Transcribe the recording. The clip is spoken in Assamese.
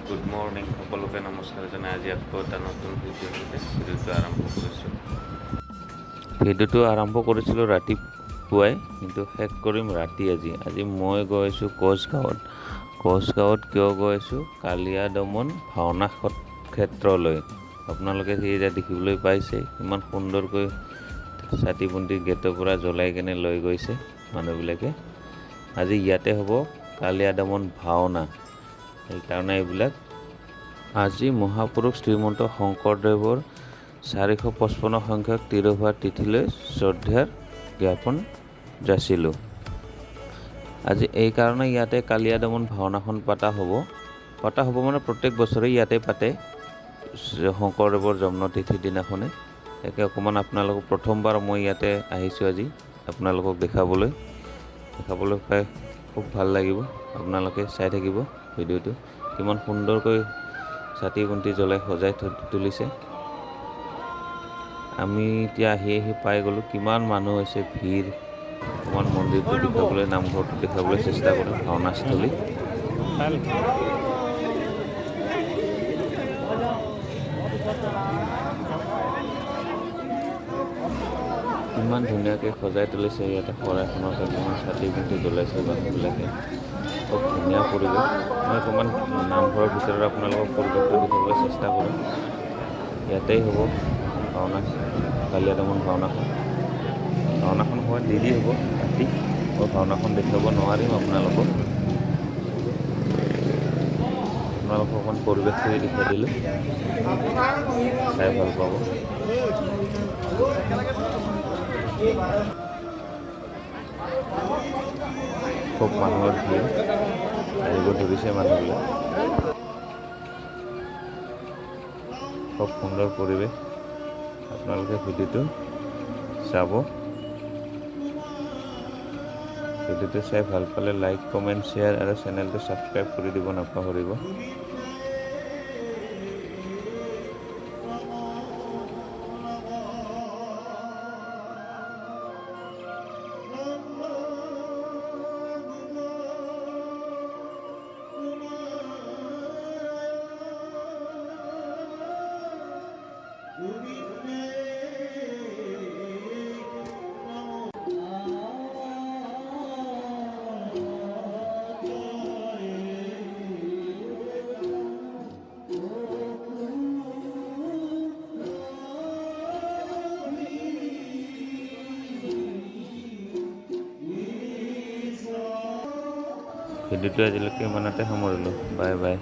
গুড মৰ্ণিং সকলোকে নমস্কাৰ জনাই আজি আকৌ এটা নতুন ভিডিঅ'টো আৰম্ভ কৰিছিলোঁ ৰাতিপুৱাই, কিন্তু শেষ কৰিম ৰাতি। আজি মই গৈ আছোঁ কোচগাঁৱত কিয় গৈ আছোঁ? কালিয়া দমন ভাওনা ক্ষেত্ৰলৈ। আপোনালোকে এতিয়া দেখিবলৈ পাইছে কিমান সুন্দৰকৈ চাকি বন্তি গেটৰ পৰা জ্বলাই কেনে লৈ গৈছে মানুহবিলাকে। আজি ইয়াতে হ'ব কালিয়া দমন ভাওনা, সেইকাৰণে এইবিলাক। আজি মহাপুৰুষ শ্ৰীমন্ত শংকৰদেৱৰ 455 সংখ্যক তিৰুভাৰ তিথিলৈ শ্ৰদ্ধাৰ জ্ঞাপন যাচিলোঁ। আজি এইকাৰণে ইয়াতে কালিয়া দমন ভাওনাখন পতা হ'ব মানে প্ৰত্যেক বছৰে ইয়াতে পাতে শংকৰদেৱৰ জন্মতিথিৰ দিনাখনে। তাকে অকণমান আপোনালোকক প্ৰথমবাৰ মই ইয়াতে আহিছোঁ আজি আপোনালোকক দেখাবলৈ পাই খুব ভাল লাগিব। আপোনালোকে চাই থাকিব ভিডিঅ'টো, কিমান সুন্দৰকৈ চাকি বন্তি জ্বলাই সজাই তুলিছে। আমি এতিয়া আহি পাই গ'লোঁ। কিমান মানুহ হৈছে, ভিৰ। অকণমান মন্দিৰটো দেখাবলৈ, নামঘৰটো দেখাবলৈ চেষ্টা কৰিম, ভাওনাস্থলী। ইমান ধুনীয়াকৈ সজাই তুলিছে ইয়াতে শৰাইখনত, কিমান চাকি বন্তি জ্বলাইছে মানুহবিলাকে। খুব ধুনীয়া পৰিৱেশ। মই অকণমান নামঘৰৰ ভিতৰত আপোনালোকক পৰিৱেশটো দেখাবলৈ চেষ্টা কৰিম। ইয়াতেই হ'ব ভাওনা, কালিয়া দমন ভাওনাখন হোৱাৰ দেৰি হ'ব ৰাতি। মই ভাওনাখন দেখাব নোৱাৰিম আপোনালোকক অকণমান পৰিৱেশটো দেখাই দিলোঁ, চাই ভাল পাব। খুব মানুহৰ ভিৰ, আহিব ধৰিছে মানুহবিলাক। খুব সুন্দৰ পৰিৱেশ, আপোনালোকে ভিডিঅ'টো চাব। ভিডিঅ'টো চাই ভাল পালে লাইক, কমেণ্ট, শ্বেয়াৰ আৰু চেনেলটো ছাবস্ক্ৰাইব কৰি দিব নাপাহৰিব। ভিডিঅ'টো আজিলৈকে ইমানতে সামৰিলোঁ। Bye bye.